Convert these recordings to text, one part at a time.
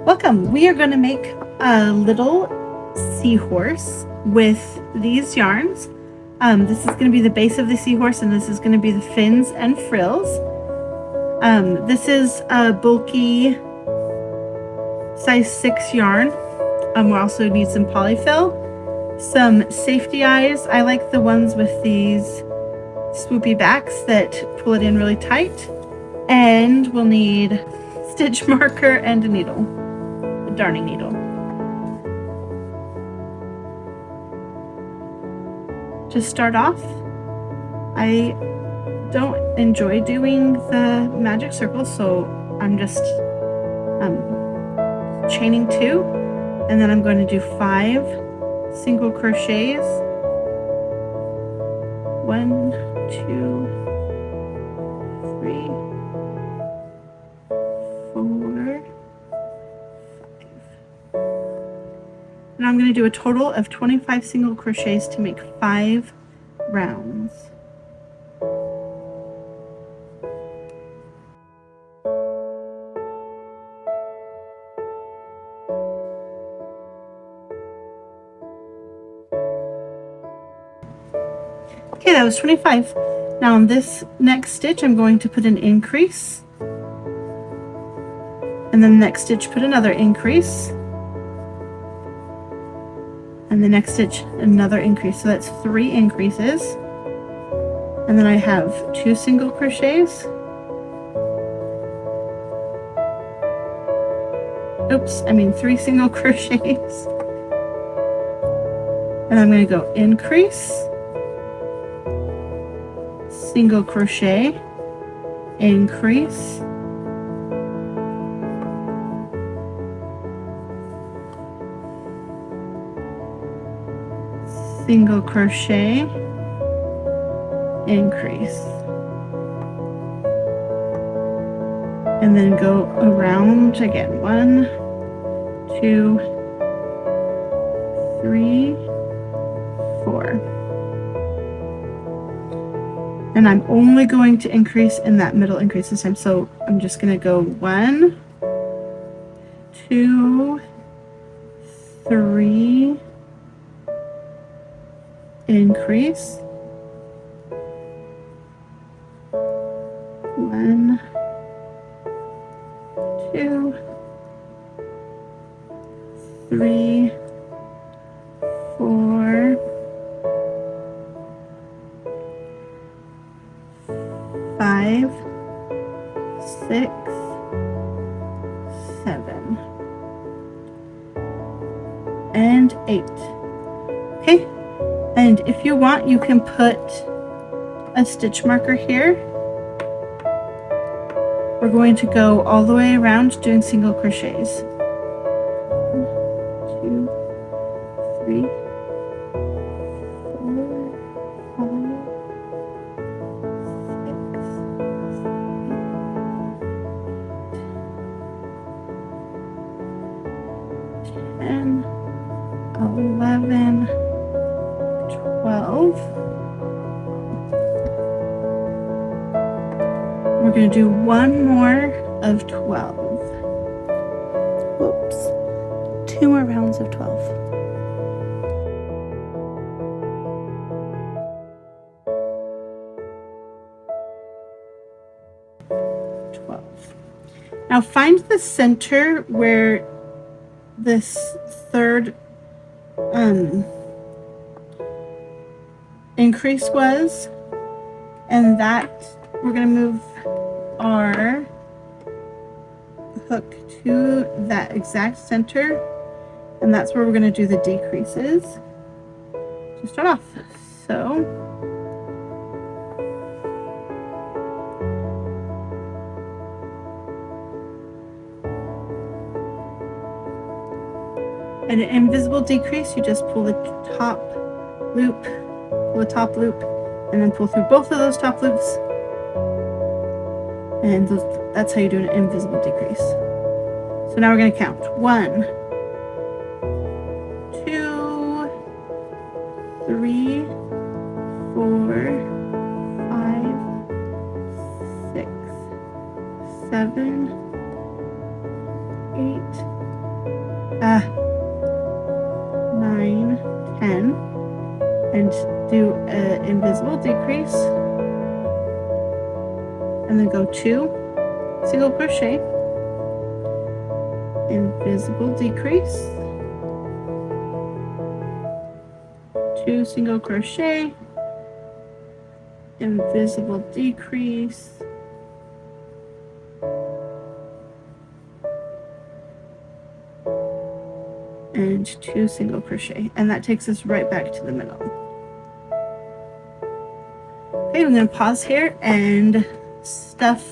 Welcome! We are going to make a little seahorse with these yarns. This is going to be the base of the seahorse, and this is going to be the fins and frills. This is a bulky size 6 yarn. We also need some polyfill, some safety eyes. I like the ones with these swoopy backs that pull it in really tight. And we'll need stitch marker and a needle. Darning needle. To start off, I don't enjoy doing the magic circle, so I'm just chaining 2, and then I'm going to do 5 single crochets. 1, 2, 3, 4. And I'm going to do a total of 25 single crochets to make 5 rounds. Okay, that was 25. Now on this next stitch, I'm going to put an increase. And then the next stitch, put another increase. And the next stitch, another increase. So that's 3 increases. And then I have 2 single crochets. Oops, I mean 3 single crochets. And I'm going to go increase, single crochet, increase, single crochet, increase, and then go around again. 1, 2, 3, 4. And I'm only going to increase in that middle increase this time, so I'm just going to go 1, 2, 3, increase, 1, 2, 3, 4, 5, 6, 7, and 8. Okay. And if you want, you can put a stitch marker here. We're going to go all the way around doing single crochets. 1, 2, 3, 4, 5, 6, 7, 8, 9, 10, 11, 12. We're going to do one more of 12. Whoops. 2 more rounds of 12. 12. Now find the center where this third increase was, and that we're going to move our hook to that exact center, and that's where we're going to do the decreases to start off. So an invisible decrease, you just pull the top loop, and then pull through both of those top loops, and that's how you do an invisible decrease. So now we're going to count 1, 2, 3, 4, 5, 6, 7, 8, 9, 10, and do an invisible decrease, and then go 2 single crochet, invisible decrease, 2 single crochet, invisible decrease, and 2 single crochet, and that takes us right back to the middle. Okay, I'm going to pause here and stuff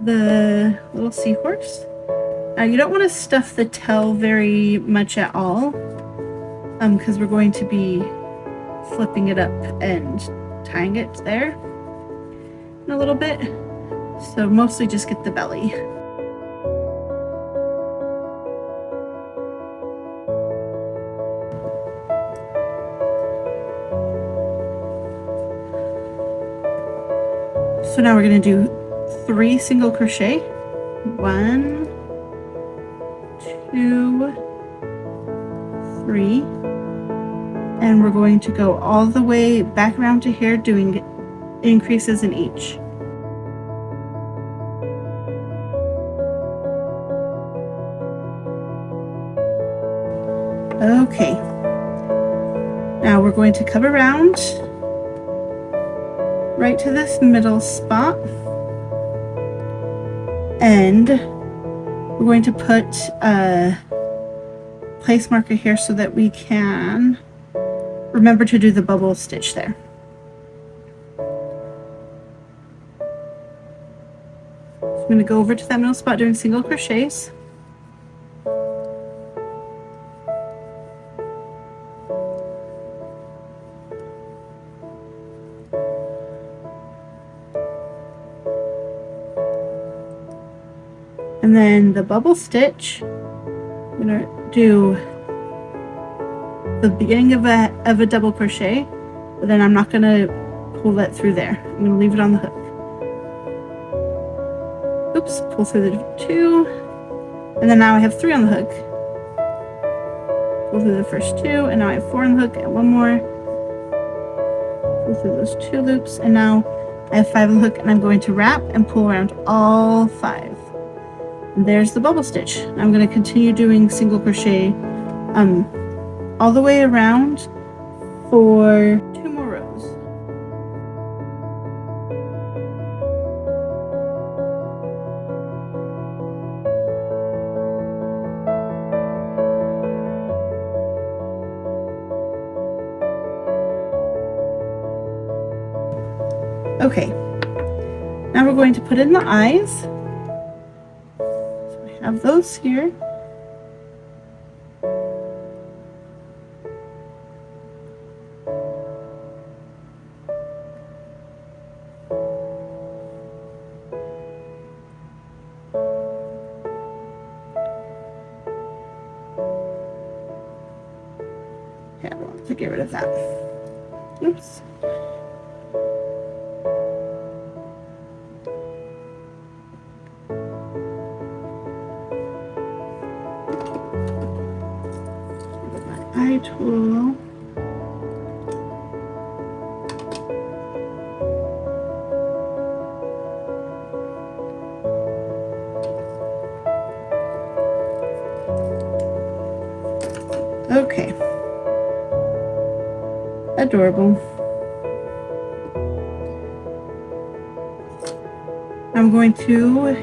the little seahorse. Now you don't want to stuff the tail very much at all, because we're going to be flipping it up and tying it there in a little bit. So mostly just get the belly. So now we're going to do 3 single crochet, 1, 2, 3, and we're going to go all the way back around to here, doing increases in each. Okay, now we're going to come around right to this middle spot, and we're going to put a place marker here so that we can remember to do the bubble stitch there. So I'm going to go over to that middle spot doing single crochets. And then the bubble stitch, I'm going to do the beginning of a double crochet, but then I'm not going to pull that through there. I'm going to leave it on the hook. Oops, pull through the 2, and then now I have 3 on the hook. Pull through the first 2, and now I have 4 on the hook, and 1 more. Pull through those 2 loops, and now I have 5 on the hook, and I'm going to wrap and pull around all 5. And there's the bubble stitch. I'm going to continue doing single crochet all the way around for 2 more rows. Okay, now we're going to put in the eyes. So I have those here. Yeah, we'll have to get rid of that. Oops. Eye tool. Okay. Adorable. I'm going to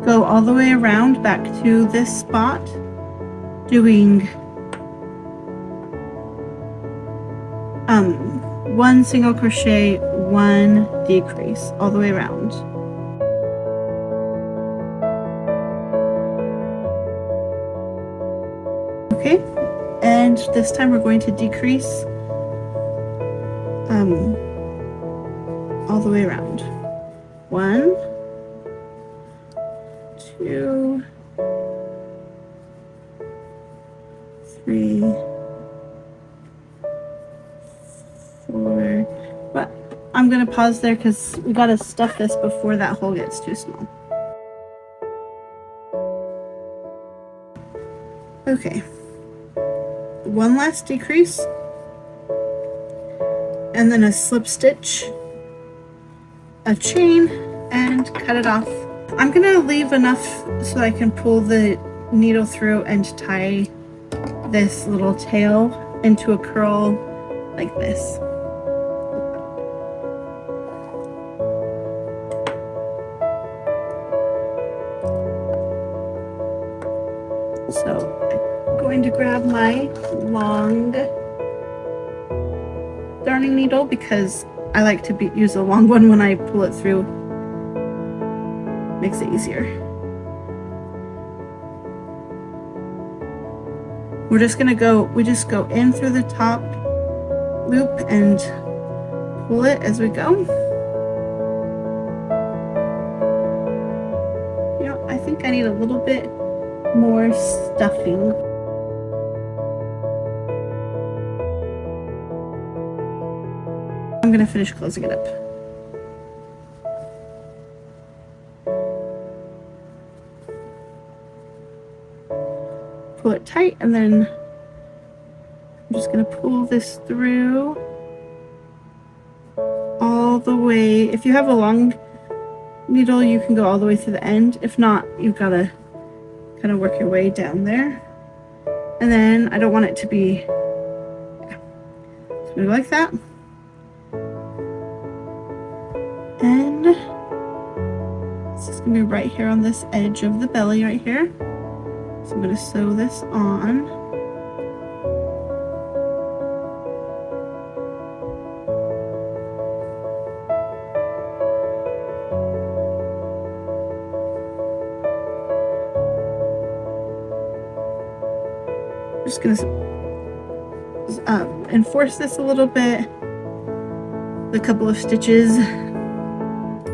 go all the way around back to this spot, doing 1 single crochet, 1 decrease all the way around. Okay, and this time we're going to decrease all the way around. 1, 2, 3, 4. But I'm going to pause there because we got to stuff this before that hole gets too small. Okay, one last decrease, and then a slip stitch, a chain, and cut it off. I'm gonna leave enough so I can pull the needle through and tie this little tail into a curl like this. So I'm going to grab my long darning needle because I like to use a long one when I pull it through. Makes it easier. We just go in through the top loop and pull it as we go. You know, I think I need a little bit more stuffing. I'm gonna finish closing it up. Pull it tight, and then I'm just going to pull this through all the way. If you have a long needle, you can go all the way through the end. If not, you've got to kind of work your way down there. And then I don't want it to be, so like that. And this is going to be right here on this edge of the belly right here. So I'm going to sew this on. I'm just going to enforce this a little bit, the couple of stitches,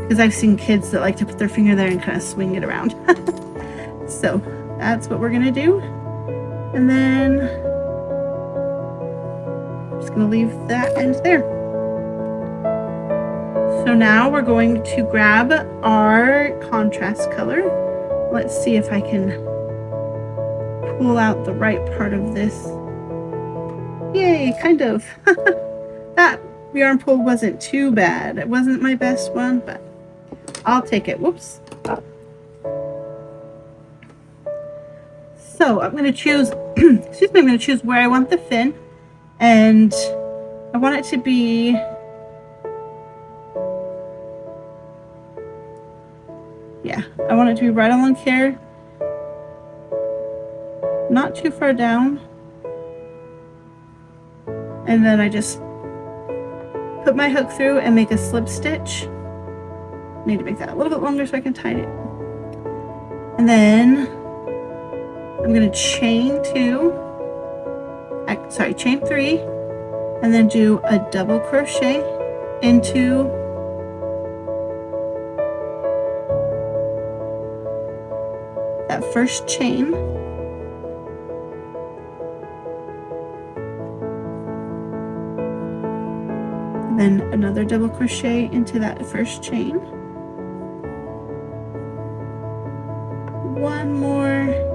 because I've seen kids that like to put their finger there and kind of swing it around. So that's what we're gonna do. And then I'm just gonna leave that end there. So now we're going to grab our contrast color. Let's see if I can pull out the right part of this. Yay, kind of. That yarn pull wasn't too bad. It wasn't my best one, but I'll take it. Whoops. So I'm going to choose, excuse me, I'm going to choose where I want the fin, and I want it to be, yeah, I want it to be right along here, not too far down, and then I just put my hook through and make a slip stitch. I need to make that a little bit longer so I can tie it. And then I'm going to chain chain 3, and then do a double crochet into that first chain. And then another double crochet into that first chain. One more.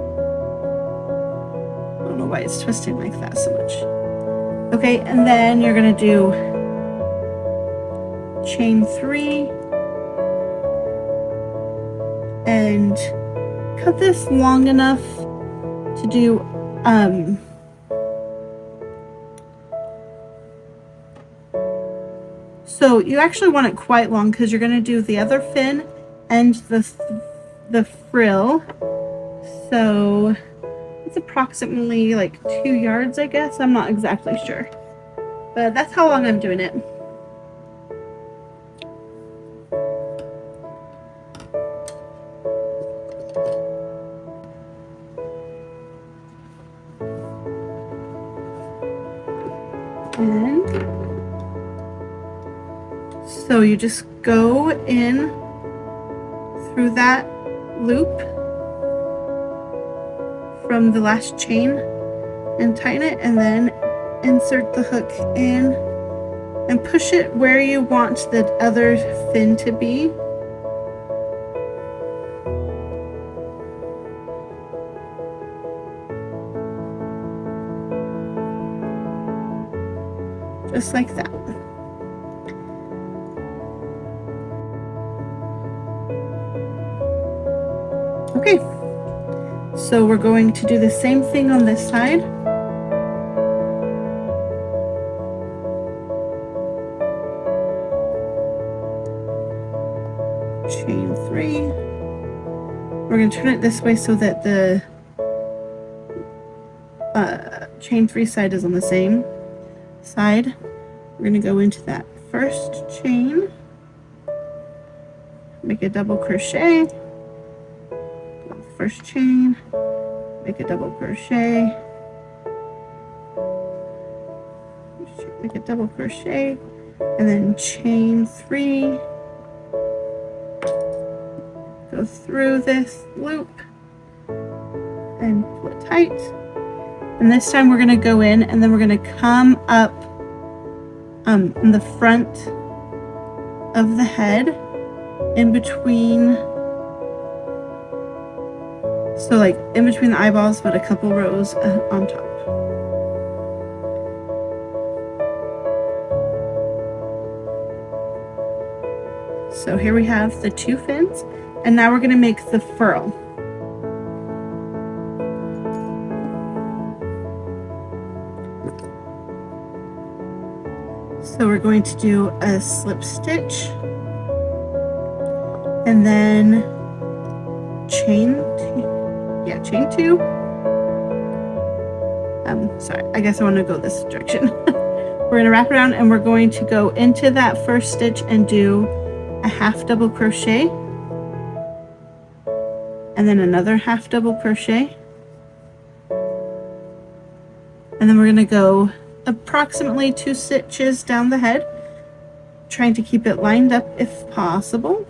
Why it's twisting like that so much. Okay, and then you're going to do chain 3 and cut this long enough to do so you actually want it quite long because you're going to do the other fin and the frill. So it's approximately like 2 yards, I guess. I'm not exactly sure, but that's how long I'm doing it. And so you just go in through that loop from the last chain and tighten it, and then insert the hook in and push it where you want the other fin to be. just like that. Okay, so we're going to do the same thing on this side. Chain 3. We're going to turn it this way so that the chain 3 side is on the same side. We're going to go into that first chain, make a double crochet, first chain, make a double crochet, make a double crochet, and then chain 3, go through this loop and pull it tight. And this time we're going to go in, and then we're going to come up in the front of the head, in between, so like in between the eyeballs, but a couple rows on top. So here we have the 2 fins, and now we're going to make the furl. So we're going to do a slip stitch, and then chain 2. Sorry, I guess I want to go this direction. We're going to wrap around, and we're going to go into that first stitch and do a half double crochet, and then another half double crochet, and then we're going to go approximately 2 stitches down the head, trying to keep it lined up if possible.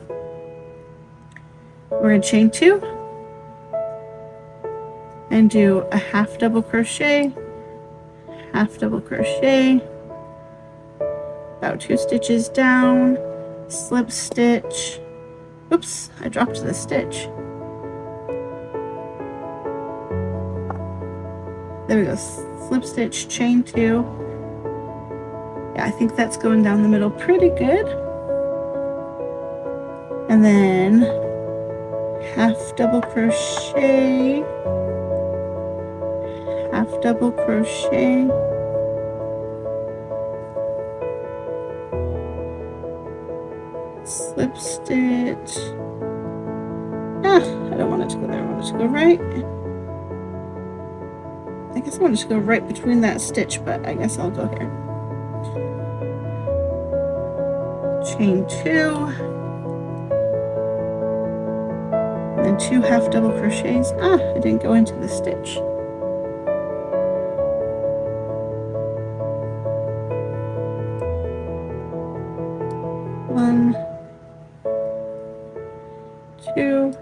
We're going to chain 2 and do a half double crochet, half double crochet, about 2 stitches down, slip stitch. Oops, I dropped the stitch. There we go. Slip stitch, chain 2. Yeah, I think that's going down the middle pretty good. And then half double crochet, half double crochet, slip stitch. I don't want it to go there. I want it to go right. I guess I want it to go right between that stitch, but I guess I'll go here. Chain 2, and then 2 half double crochets. I didn't go into the stitch. One, 2,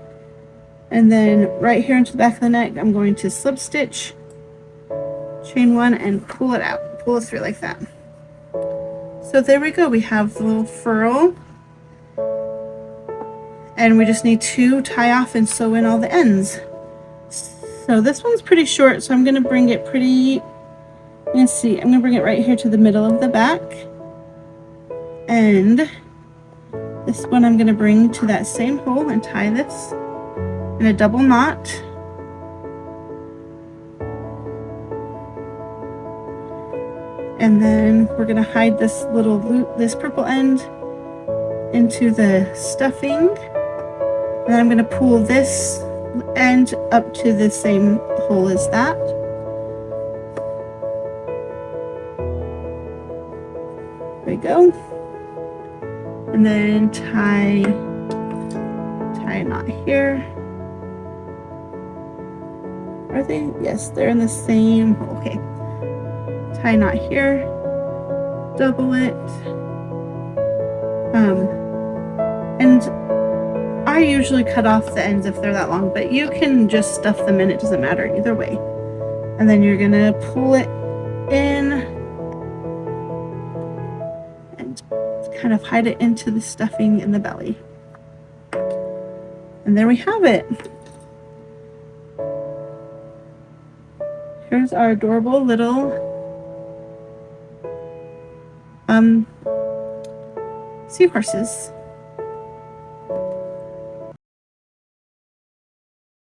and then right here into the back of the neck, I'm going to slip stitch, chain 1, and pull it out, pull it through like that. So there we go, we have the little furl, and we just need to tie off and sew in all the ends. So this one's pretty short, so I'm going to bring it pretty, let's see, I'm going to bring it right here to the middle of the back, and this one I'm going to bring to that same hole and tie this in a double knot. And then we're going to hide this little loop, this purple end, into the stuffing. And then I'm going to pull this end up to the same hole as that. There we go. And then tie a knot here. Are they? Yes, they're in the same hole. Okay. Tie a knot here, double it, and I usually cut off the ends if they're that long, but you can just stuff them in, it doesn't matter either way. And then you're gonna pull it in and kind of hide it into the stuffing in the belly. And there we have it. Here's our adorable little seahorses.